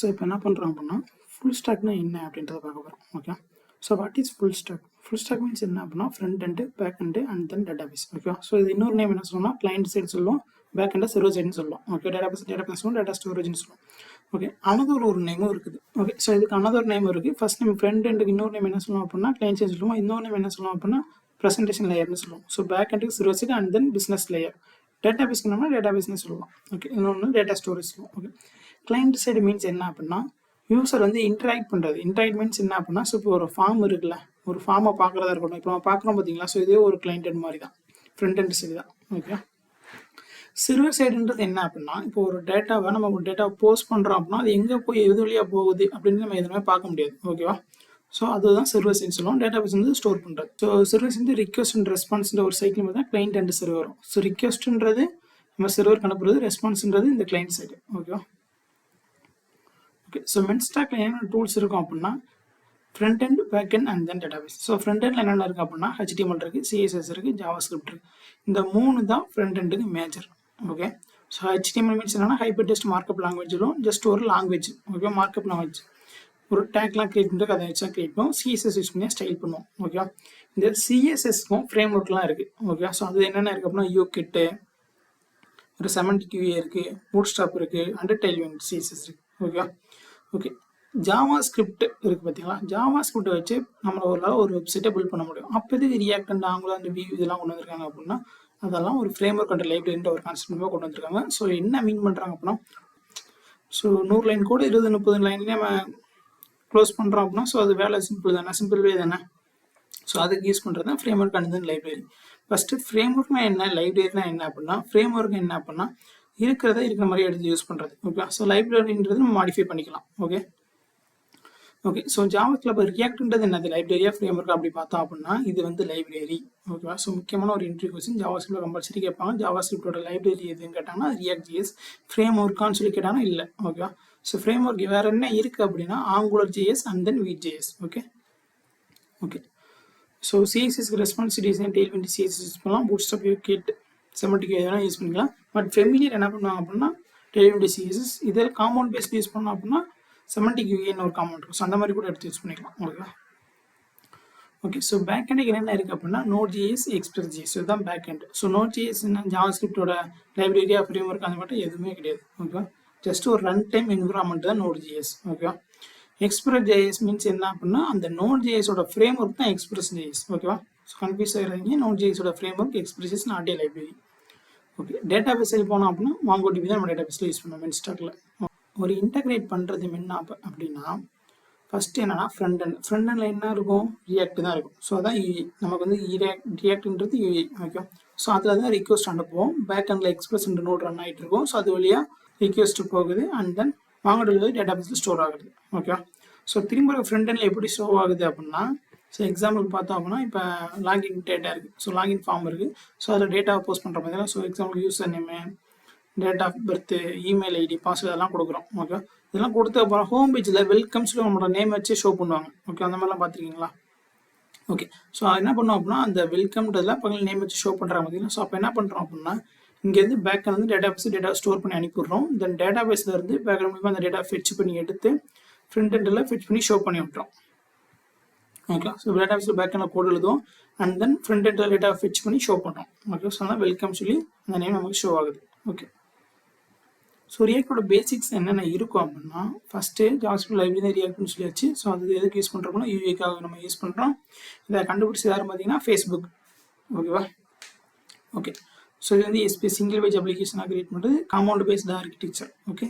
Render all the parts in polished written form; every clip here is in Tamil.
ஸோ இப்போ என்ன பண்ணுறோம் அப்படின்னா ஃபுல் ஸ்டாக்னா என்ன அப்படின்றத பார்க்க போகிறோம். Okay, so what is full stack? Full stack means என்ன அப்படின்னா front end, back end and then database. Okay, so இது இன்னொரு நேம் என்ன சொல்லணும்னா கிளைண்ட் சைடு சொல்லுவோம், பேக் எண்டை சர்வர் சைடுன்னு சொல்லுவோம். ஓகே, டேட்டாபேஸ் சொல்லுவோம், டேட்டா ஸ்டோரேஜ்னு சொல்லுவோம். ஓகே, அனதர் ஒரு நேமும் இருக்குது. ஓகே, ஸோ இதுக்கு அனதர் நேம் இருக்குது. ஃபர்ஸ்ட் நேம் ஃப்ரண்ட் எண்டுக்கு இன்னொரு நேம் என்ன சொல்லுவோம் அப்படின்னா கிளைண்ட் சைடு சொல்லுவோம். இன்னொரு நேம் என்ன சொல்லுவோம் அப்படின்னா ப்ரெசன்டேஷன் லேயர்னு சொல்லுவோம். ஸோ பேக் எண்டுக்கு server side and then business layer. டேட்டாபேஸ்க்கு நம்ம டேட்டாபேஸ்னு சொல்லுவோம். ஓகே, இன்னொன்று டேட்டா ஸ்டோரேஜ் சொல்லுவோம். ஓகே, கிளைண்ட் சைடு மீன்ஸ் என்ன அப்படின்னா யூசர் வந்து இன்டராக்ட் பண்ணுறது. இன்டராக்ட் மீன்ஸ் என்ன அப்படின்னா ஸோ இப்போ ஒரு ஃபார்ம் இருக்குல்ல, ஒரு ஃபார்மை பார்க்குறதா இருக்கட்டும். இப்போ நம்ம பார்க்குறோம் பார்த்தீங்களா, ஸோ இதே ஒரு கிளைண்ட் எண்ட் மாதிரி தான், ஃப்ரண்ட் எண்ட் சைடு தான். ஓகே, சர்வர் சைடுன்றது என்ன அப்படின்னா இப்போ ஒரு டேட்டாவை நம்ம ஒரு டேட்டாவை போஸ்ட் பண்ணுறோம் அப்படின்னா அது எங்கே போய் எது வழியாக போகுது அப்படின்னு நம்ம எதுவுமே பார்க்க முடியாது. ஓகேவா, ஸோ அதுதான் சர்வர் சைடு சொல்லுவோம். டேட்டாபேஸ் வந்து ஸ்டோர் பண்ணுறது. ஸோ சர்வீஸ் வந்து ரிக்வஸ்ட் அண்ட் ரெஸ்பான்ஸ்ன்ற ஒரு சைக்கிள் மாதிரி தான் கிளைண்ட் அண்ட் சர்வர் வரும். ஸோ ரிக்வஸ்ட்ன்றது நம்ம சர்வருக்கு அனுப்புறது, ரெஸ்பான்ஸ்ன்றது இந்த கிளைண்ட் சைடு. ஓகேவா, ஓகே, ஸோ மென்ஸ்டாக்ல என்னென்ன டூல்ஸ் இருக்கும் அப்படின்னா front end, back end and then database. So front எண்டில் என்னென்ன இருக்குது அப்படின்னா HTML இருக்குது, CSS இருக்குது, ஜாவாஸ்கிரிப்ட் இருக்குது. இந்த மூணு தான் ஃப்ரண்ட் எண்டுக்கு major. Okay, so HTML means என்னன்னா ஹைப்பர் டெக்ஸ்ட் மார்க்அப் லாங்குவேஜிலும் ஜஸ்ட் ஒரு லாங்குவேஜ். ஓகே, மார்க்அப் லாங்குவேஜ் ஒரு டேக்லாம் கிரியேட் பண்ணுறது, அதை வச்சா கிரியேட் பண்ணுவோம். CSS யூஸ் பண்ணி ஸ்டைல் பண்ணுவோம். ஓகே, இந்த CSSக்கும் ஃப்ரேம் ஒர்க்லாம் இருக்குது. ஓகே, ஸோ அது என்னென்ன இருக்குது அப்படின்னா யூகிட்டு, ஒரு செமண்டிக் QA இருக்குது, பூட்ஸ்ட்ராப் இருக்குது, அண்ட் டெய்ல்விண்ட் CSS இருக்குது. ஓகே, ஓகே, ஜாவா ஸ்கிரிப்ட் இருக்குது பார்த்தீங்களா, ஜாவா ஸ்கிரிப்டை வச்சு நம்மளால ஒரு வெப்சைட்டை பில்ட் பண்ண முடியும். அப்போ இதுக்கு ரியாக்ட் அண்ட் ஆங்குலர் அந்த வியூ இதெல்லாம் கொண்டு வந்திருக்காங்க அப்படின்னா அதெல்லாம் ஒரு ஃப்ரேம் ஒர்க் அண்ட் லைப்ரரின்ற ஒரு கான்செப்ட் கொண்டு வந்திருக்காங்க. ஸோ என்ன மீன் பண்ணுறாங்க அப்படின்னா ஸோ 100 லைன் கூட 20-30 லைன்லேயே நம்ம க்ளோஸ் பண்ணுறோம் அப்படின்னா ஸோ அது வேலை சிம்பிள் தானே, சிம்பிள் வே தானே. ஸோ அதுக்கு யூஸ் பண்ணுறது தான் framework and then library. First ஃப்ரேம் ஒர்க்னா என்ன, லைப்ரரினா என்ன அப்படின்னா ஃப்ரேம் ஒர்க் என்ன அப்படின்னா இருக்கிற மாதிரி எடுத்து யூஸ் பண்ணுறது. ஓகே, ஸோ லைப்ரரின்றது நம்ம மாடிஃபை பண்ணிக்கலாம். ஓகே, ஓகே, ஸோ ஜாவாஸ்ல இப்போ ரியாக்ட்ன்றது என்னது, லைப்ரரியா ஃப்ரேம் ஒர்க் அப்படி பார்த்தோம் அப்படின்னா இது வந்து லைப்ரரி. ஓகேவா, ஸோ முக்கியமான ஒரு இன்டர்வியூ கொஸ்டின் ஜாவாஸ்கிரிப்ட் கம்பல்சரி கேட்பாங்க. ஜாவாஸ்கிரிப்டோட லைப்ரரி எதுன்னு கேட்டாங்கன்னா அது ரியாக்ட் ஜிஎஸ். ஃப்ரேம் ஒர்க்கான்னு சொல்லி கேட்டாங்கன்னா இல்லை. ஓகேவா, ஸோ ஃப்ரேம் ஒர்க் வேறு என்ன இருக்குது அப்படின்னா angular GS and then Vite JS. Okay, okay, so சிஎஸ்எஸ்க்கு response design Tailwind CSS use பண்ணலாம், பூட்ஸ்ட்ராப், யூகிட், செமண்டிக் எதனா யூஸ் பண்ணிக்கலாம். பட் ஃபெமிலியர் என்ன பண்ணுவாங்க அப்படின்னா டெய்ல்விண்ட் CSS. இதில் காம்பவுண்ட் பேஸ்ட் யூஸ் பண்ணோம் அப்படின்னா செமண்டிக் QAன்னு ஒரு காம்பவுண்ட் இருக்கும். ஸோ அந்த மாதிரி கூட எடுத்து யூஸ் பண்ணிக்கலாம். ஓகேவா, ஓகே, ஸோ பேக் எண்டுக்கு என்னென்ன இருக்குது அப்படின்னா Node.js, Express.js இதுதான் பேக் எண்டு. ஸோ Node.js ஜாவாஸ்கிரிப்டோட லைப்ரரியா ஃப்ரேம் ஒர்க் அந்த மட்டும் எதுவுமே கிடையாது. ஓகேவா, ஜஸ்ட் ஒரு ரன் டைம் என்விரான்மெண்ட் தான் Node.js. ஓகேவா, Express.js மீன்ஸ் என்ன அப்படின்னா அந்த Node.jsோட ஃப்ரேம் ஒர்க் தான் Express.js. ஓகேவா, ஸோ கன்ஃபியூஸ் ஆகிடுறீங்க. Node.jsோட framework, Express.js not a library. Okay, database போனோம் அப்படின்னா MongoDB தான் நம்ம டேட்டாபேஸில் யூஸ் பண்ணுவோம் மென்ஸ்டாக்ல. ஒரு இன்டகிரேட் பண்ணுறது என்ன அப்படின்னா ஃபஸ்ட்டு என்னன்னா ஃப்ரண்ட் எண்டில் என்ன இருக்கும், ரியாக்ட் தான் இருக்கும். ஸோ அதான் நமக்கு வந்து ரியாக்ட்ன்றது UI. ஓகே, ஸோ அதில் தான் ரிக்வஸ்ட் அனுப்புவோம். பேக் எண்டில் எக்ஸ்பிரஸ் நோட் ரன் ஆகிட்டு இருக்கும். ஸோ அது வழியாக ரிக்வஸ்ட் போகுது அண்ட் தென் MongoDB டேட்டாபேஸில் ஸ்டோர் ஆகுது. ஓகே, ஸோ திரும்ப ஃப்ரண்ட் எண்டில் எப்படி ஸ்டோர் ஆகுது அப்படின்னா ஸோ எக்ஸாம்பிள் பார்த்தோம் அப்படின்னா இப்போ லாகின் டேட்டா இருக்குது. ஸோ லாகின் ஃபார்ம் இருக்குது. ஸோ அதில் டேட்டாவை போஸ்ட் பண்ணுற மாதிரி. So example user name, date of birth, email ID, password அதெல்லாம் கொடுக்குறோம். ஓகே, இதெல்லாம் கொடுத்த அப்புறம் ஹோம் பேஜில் வெல்கம் சொல்லி நம்மளோட நேம் வச்சு ஷோ பண்ணுவாங்க. ஓகே, அந்த மாதிரிலாம் பார்த்துருக்கீங்களா? ஓகே, ஸோ என்ன பண்ணோம் அப்படின்னா அந்த வெல்கம்ன்றதுல பக்கத்தில் நேம் வச்சு ஷோ பண்ணுறாங்க பார்த்தீங்கன்னா. ஸோ அப்போ என்ன பண்ணுறோம் அப்படின்னா இங்கேருந்து பேக்கில் வந்து டேட்டா ஸ்டோர் பண்ணி அனுப்பிடுறோம். தென் டேட்டாபேஸில் இருந்து பேக்கில் மூலிமா அந்த டேட்டா ஃபெட்ச் பண்ணி எடுத்து ஃப்ரண்ட் எண்டில் ஃபெட்ச் பண்ணி ஷோ பண்ணி விட்டுறோம். ஓகே, ஸோ டேட்டாபேஸில் பேக்கில் கோட் எழுதுவோம் அண்ட் தென் ஃப்ரண்ட் எண்டில் டேட்டா ஃபெட்ச் பண்ணி ஷோ பண்ணுறோம். ஓகே, ஸோ அதனால் வெல்கம் சொல்லி அந்த நேம் நமக்கு ஷோ ஆகுது. ஓகே, ஸோ ரியாக்டோட பேசிக்ஸ் என்னென்ன இருக்கும் அப்படின்னா ஃபஸ்ட்டு ஜாவாஸ்கிரிப்ட் லைப்ரரி தான் ரியாக்ட்னு சொல்லியாச்சு. ஸோ அது எதுக்கு யூஸ் பண்ணுறோம்னா UIக்காக நம்ம யூஸ் பண்ணுறோம். இதை கண்டுபிடிச்சி யாரும் பார்த்தீங்கன்னா Facebook. ஓகேவா, ஓகே, ஸோ இது வந்து சிங்கிள் பேஜ் அப்ளிகேஷனாக கிரியேட் பண்ணுறது, காம்பவுண்ட் பேஸ்ட் ஆர்கிடெக்சர். ஓகே,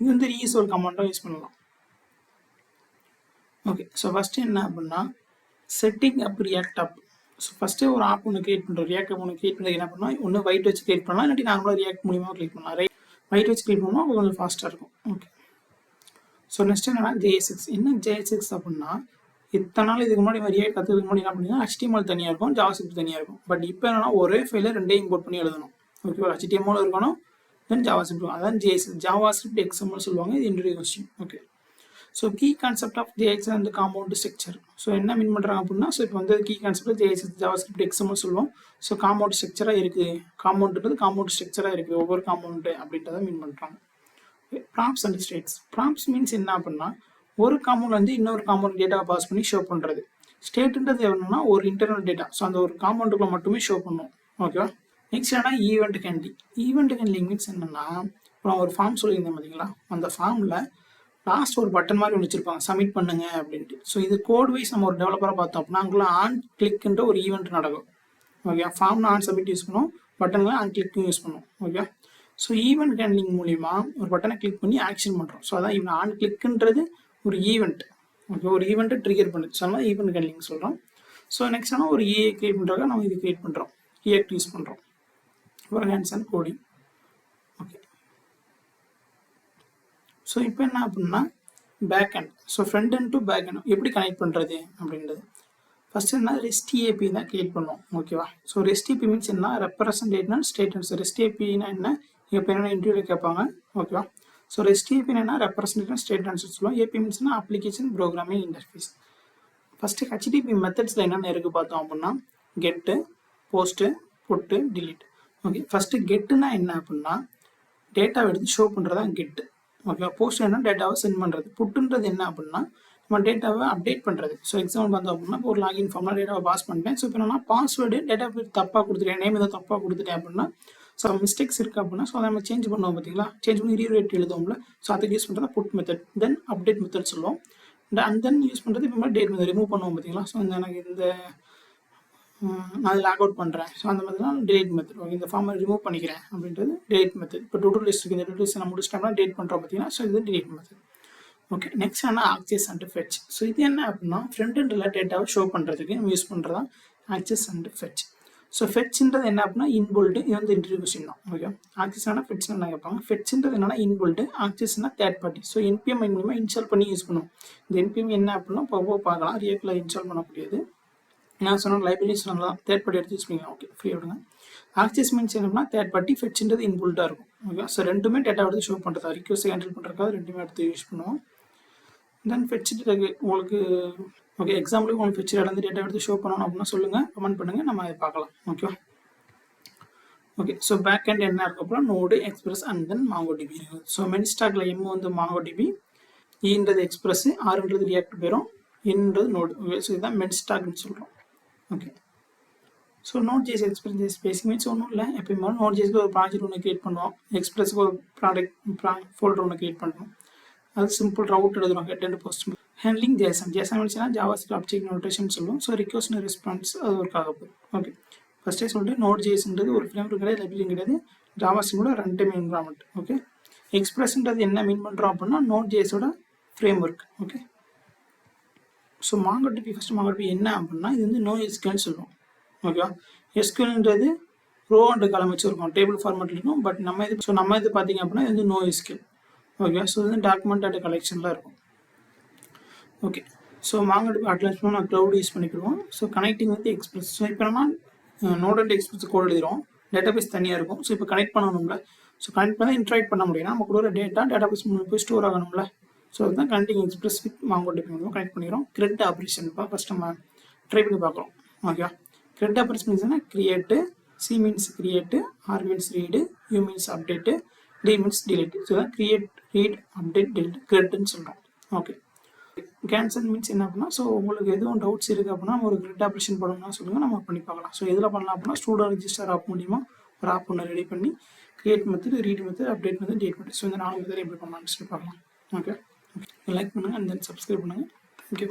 இது வந்து ரீயூசபிள் காம்பவுண்டாக யூஸ் பண்ணலாம். ஓகே, ஸோ ஃபஸ்ட்டு என்ன அப்படின்னா setting up react app. So first ஒரு ஆப் ஒன்று கிரியேட் பண்ணுறோம். ரியாக்ட் ஆப் ஒன்று கிரியேட் பண்ணுறது என்ன பண்ணால் ஒன்று வைட் வச்சு கிரியேட் பண்ணலாம், இல்லாட்டி நார்மலாக ரியாக்ட் மூலியமாக கிரியேட் பண்ணலாம். ரைட், வைட் வச்சு கிரியேட் பண்ணோம்னா கொஞ்சம் ஃபாஸ்ட்டாக இருக்கும். ஓகே, ஸோ நெக்ஸ்ட் என்னன்னா JSX. என்ன JSX அப்படின்னா இத்தனை நாள் இதுக்கு முன்னாடி ரியாக்ட் கற்றுக்கு முன்னாடி என்ன பண்ணிங்கன்னா HTML தனியாக இருக்கும், ஜாவாஸ்கிரிப்ட் தனியாக இருக்கும். பட் இப்போ என்னன்னா ஒரே ஃபைலில் ரெண்டையும் இம்போர்ட் பண்ணி எழுதணும். ஓகேவா, HTML இருக்கணும் தென் ஜாவாஸ்கிரிப்ட். அதான் JSX, ஜாவாஸ்கிரிப்ட் XML சொல்லுவாங்க. இது interview question. Okay, so key concept of JSX and component structure. So என்ன மீன் பண்ணுறாங்க அப்படின்னா ஸோ இப்போ வந்து key concept JSX, JavaScript XML சொல்லுவோம். ஸோ காம்பவுண்ட் ஸ்ட்ரக்சராக இருக்குது, காம்பவுண்ட்ன்றது காம்பவுண்ட் ஸ்ட்ரக்சராக இருக்குது, ஒவ்வொரு காம்பவுண்ட் அப்படின்றத மீன் பண்ணுறாங்க. ப்ராம்ப்ஸ் அண்ட் ஸ்டேட்ஸ். ப்ராம்ப்ஸ் மீன்ஸ் என்ன அப்படின்னா ஒரு காம்பவுண்ட் வந்து இன்னொரு காம்பவுண்ட் டேட்டாவை பாஸ் பண்ணி ஷோ பண்ணுறது. ஸ்டேட்ன்றது என்னன்னா ஒரு இன்டர்னல் டேட்டா, ஸோ அந்த ஒரு காம்பவுண்டுக்குள்ள மட்டுமே ஷோ பண்ணும். ஓகேவா. நெக்ஸ்ட் என்ன event handling. Event handling means என்னன்னா இப்போ நான் ஒரு ஃபார்ம் சொல்லியிருந்தேன் பார்த்தீங்களா, அந்த ஃபார்மில் லாஸ்ட் ஒரு பட்டன் மாதிரி ஒன்று வச்சிருப்பாங்க, சப்மிட் பண்ணுங்க அப்படின்ட்டு. ஸோ இது கோட் வைஸ் நம்ம ஒரு டெவலப்பராக பார்த்தோம் அப்படின்னா அங்கே ஆன் கிளிக்ன்ற ஒரு ஈவெண்ட் நடக்கும். ஓகே, ஃபார்ம்ல ஆன் சப்மிட் யூஸ் பண்ணுவோம், பட்டனில் ஆன் கிளிக்கும் யூஸ் பண்ணுவோம். ஓகே, ஸோ ஈவெண்ட் ஹேண்ட்லிங் மூலிமா ஒரு பட்டனை கிளிக் பண்ணி ஆக்ஷன் பண்ணுறோம். ஸோ அதான் இவன் ஆன் கிளிக்ன்றது ஒரு ஈவெண்ட். ஓகே, ஒரு ஈவெண்ட்டை ட்ரிகர் பண்ணுது. ஸோ அதனால் ஈவெண்ட் ஹேண்ட்லிங் சொல்கிறோம். ஸோ நெக்ஸ்ட் ஆனால் ஒரு ஏஐ கிரியேட் பண்ணுறாங்க, நம்ம இது கிரியேட் பண்ணுறோம், ரியாக்ட் யூஸ் பண்ணுறோம். அப்புறம் hands and coding. Okay, so இப்போ என்ன அப்படின்னா பேக் ஹேண்ட். ஸோ front end to back end எப்படி கனெக்ட் பண்ணுறது அப்படின்றது. ஃபர்ஸ்ட் என்ன ரெஸ்ட் ஏபி தான் கிரியேட் பண்ணுவோம். ஓகேவா. ஸோ ரெஸ்ட் ஏபி மீன்ஸ் என்ன ரெப்ரசன்டேட்னா ஸ்டேட்மெண்ட்ஸ். ரெஸ்ட் ஏபினா என்ன இப்போ என்ன இன்டர்வியூவில் கேட்பாங்க. ஓகேவா. ஸோ ரெஸ்ட் ஏபினா என்ன ரெப்ரசன்டேட்னா ஸ்டேட்மெண்ட்ஸ் சொல்லுவோம். ஏபி மீன்ஸ்னா application programming interface. First HTTP மெத்தட்ஸில் என்னென்ன இருக்குது பார்த்தோம் அப்படின்னா get, post, put, delete. Okay, first கெட்டுனா என்ன அப்படின்னா டேட்டாவை எடுத்து ஷோ பண்ணுறது தான் கெட்டு. ஓகே, போஸ்ட் என்ன டேட்டாவை சென்ட் பண்ணுறது. புட்டுன்றது என்ன அப்படின்னா நம்ம டேட்டாவை அப்டேட் பண்ணுறது. ஸோ எக்ஸாம்பிள் பார்த்தோம் அப்படின்னா ஒரு லாகின் ஃபார்மில் டேட்டாவை பாஸ் பண்ணிட்டேன். ஸோ இப்போ என்னன்னா பாஸ்வேர்டு டேட்டா பேர் தப்பாக கொடுத்துட்டேன், நேம் ஏதோ தப்பாக கொடுத்துட்டேன் அப்படின்னா ஸோ மிஸ்டேக்ஸ் இருக்குது அப்படின்னா ஸோ அதை நம்ம சேஞ்ச் பண்ணுவோம் பார்த்தீங்களா, சேஞ்ச் பண்ணி ரீரேட் எழுதுவோம்ல. ஸோ அதுக்கு யூஸ் பண்ணுறது புட் மெத்தட். தென் அப்டேட் மெத்தட் சொல்லுவோம். அண்ட் தென் யூஸ் பண்ணுறது இப்போ டேட் மெத்தட் ரிமூவ் பண்ணுவோம் பார்த்தீங்களா. ஸோ எனக்கு இந்த நான் லாக் அவுட் பண்ணுறேன். ஸோ அந்த மாதிரி தான் டெலிட் மெத்தட். ஓகே, இந்த ஃபார்மை ரிமூவ் பண்ணிக்கிறேன் அப்படின்றது டெலிட் மெத்தட். இப்போ டூ லிஸ்ட் இருக்குது, இந்த டூ லிஸ்ட் நம்ம முடிச்சிட்டோம்னா டேட் பண்ணுறோம் பார்த்தீங்கன்னா. ஸோ இது டெலிட் மெத்தட். ஓகே, நெக்ஸ்ட் என்ன ஆக்சஸ் அண்ட் ஃபெச். ஸோ இது என்ன அப்படின்னா ஃப்ரண்ட் எண்டில் டேட்டாவை ஷோ பண்ணுறதுக்கு நம்ம யூஸ் பண்ணுறதா ஆக்சஸ் அண்ட் ஃபெச். ஸோ ஃபெச்ன்றது என்ன அப்படின்னா இன்புல்டு. இது வந்து இன்டர்வியூ கொஸ்டின் தான். ஓகே, ஆக்சஸ்னா ஃபெச் என்ன கேட்பாங்க. ஃபெச்ன்றது என்னன்னா இன்புல்டு, ஆக்சஸ்னா தேர்ட் பார்ட்டி. ஸோ என்பிஎம் மூலமாக இன்ஸ்டால் பண்ணி யூஸ் பண்ணுவோம். இந்த என்பிஎம் என்ன அப்படின்னா போக பார்க்கலாம், ரியாக்டில் இன்ஸ்டால் பண்ணக்கூடியது. நான் சொன்ன லைப்ரரிஸ் சொல்லலாம், தேர்ட் பார்ட்டி எடுத்து யூஸ் பண்ணிக்கலாம். ஓகே, ஃப்ரீ விடுங்க. ஆக்சஸ் மீன்ஸ் என்னன்னா தேர்ட் பார்ட்டி, ஃபெச்ன்றது இன்புல்டாக இருக்கும். ஓகே, ஸோ ரெண்டுமே டேட்டா எடுத்து ஷோ பண்ணுறதா ரிக்வஸ்ட் ஹேண்டில் பண்ணுறதுக்காக ரெண்டுமே எடுத்து யூஸ் பண்ணுவோம். தென் ஃபெச்சிட்டு உங்களுக்கு ஓகே எக்ஸாம்பிளுக்கு உங்களுக்கு ஃபெச்சில் இருந்து டேட்டா எடுத்து ஷோ பண்ணணும் அப்படின்னா சொல்லுங்கள், கமெண்ட் பண்ணுங்கள், நம்ம அதை பார்க்கலாம். ஓகேவா. ஓகே, ஸோ பேக் ஹேண்ட் என்ன இருக்கு அப்புறம் node, express and then MongoDB இருக்குது. ஸோ மென் ஸ்டாக்ல எம் வந்து மாங்கோடிபி, ஈன்றது எக்ஸ்பிரஸ், ஆறுன்றது ரியாக்ட் போயிடும், இன்னது நோடு. ஓகே, ஸோ இதுதான் மென் ஸ்டாக்னு சொல்கிறோம். ஓகே, ஸோ நோட் ஜேஸ் எக்ஸ்பிரஸ் பேசிக் மீன்ஸ் ஒன்றும் இல்லை. எப்பயுமே நோட் ஜேஸ்க்கு ஒரு ப்ராஜெக்ட் ஒன்று கிரியேட் பண்ணுவோம், எக்ஸ்பிரஸுக்கு ஒரு ஃபோல்டர் ஒன்று கிரியேட் பண்ணுவோம். அது சிம்பிள் ரவுட் எழுதுறோம், head and post. Handling JSON. JSON மீன்ஸ்னா ஜாவாஸ்கிரிப்ட் ஆப்ஜெக்ட் நோட்டேஷன் சொல்லுவோம். ஸோ ரிக்வஸ்ட் ரெஸ்பான்ஸ் அது ஒர்க் ஆக போகுது. ஓகே, ஃபஸ்ட்டே சொல்லிட்டு நோட் ஜேஸ்ன்றது ஒரு ஃப்ரேம்வொர்க் கிடையாது, லைப்ரரி கிடையாது, ஜாவாஸ்கிரிப்டோட ரன் டைம் என்விரான்மெண்ட். ஓகே, எக்ஸ்பிரஸ்ன்றது என்ன மீன் பண்ணுறோம் அப்படின்னா நோட் ஜேஸோட framework. Okay, so MongoDB first MongoDB என்ன அப்படின்னா இது வந்து நோ எஸ்கியூஎல்னு சொல்லுவோம். ஓகேவா. எஸ்கியூஎல்ன்றது ரோ அண்ட் காலம் வச்சுருக்கோம், டேபிள் ஃபார்மேட் இருக்கும். பட் நம்ம இது பார்த்தீங்க அப்படின்னா இது வந்து நோ எஸ்கியூஎல். ஓகே, ஸோ இது வந்து டாக்குமெண்ட் அண்ட் கலெக்ஷனில் இருக்கும். ஓகே, ஸோ மாங்கோடிபி அட்லான்ஸ் நான் க்ளவுட் யூஸ் பண்ணிக்கிடுவோம். ஸோ கனெக்டிங் வந்து எக்ஸ்பிரஸ். ஸோ இப்போ நம்ம நோட் அண்ட் எக்ஸ்பிரஸ் கோட் எழுதுகிறோம், டேட்டாபேஸ் தனியாக இருக்கும். ஸோ இப்போ கனெக்ட் பண்ணணும்ல, ஸோ கனெக்ட் பண்ணால் இன்ட்ராக்ட் பண்ண முடியும், நம்ம கூட ஒரு டேட்டாபேஸ் போய் ஸ்டோர் ஆகணும்ல. ஸோ அதுதான் கனெக்டிங் எக்ஸ்பிரஸ் வித் மாங்கோடிபி மூலமாக கனெக்ட் பண்ணிக்கிறோம். கிரெட் ஆப்ரேஷன் ஃபஸ்ட் நம்ம ட்ரை பண்ணி பார்க்குறோம். ஓகே, கிரெட் ஆப்ரேஷன் மீன்ஸ்னா create, C means create, R means read, U means update, D means delete. So தான் கிரியேட், ரீட், அப்டேட், டிலீட் கிரெட்னு சொல்கிறோம். ஓகே, கேன்சல் மீன்ஸ் என்ன அப்படின்னா ஸோ உங்களுக்கு எதுவும் டவுட்ஸ் இருக்குது அப்படின்னா ஒரு கிரெட் ஆப்ரேஷன் பண்ணணும்னா சொல்லுங்கள், நம்ம பண்ணி பார்க்கலாம். ஸோ எதில் பண்ணலாம் அப்படின்னா ஸ்டூடெண்ட் ரெஜிஸ்டர் ஆப் மூலிமா ஒரு ஆப் ஒன்று ரெடி பண்ணி create method, read method, update method, date method. So இந்த 4 மெத்தட் எப்படி பண்ணலாம்னு சொல்லி பார்க்கலாம். ஓகே, லைக் பண்ணுங்கள் அண்ட் தென் சப்ஸ்கிரைப் பண்ணுங்கள். தேங்க்யூ.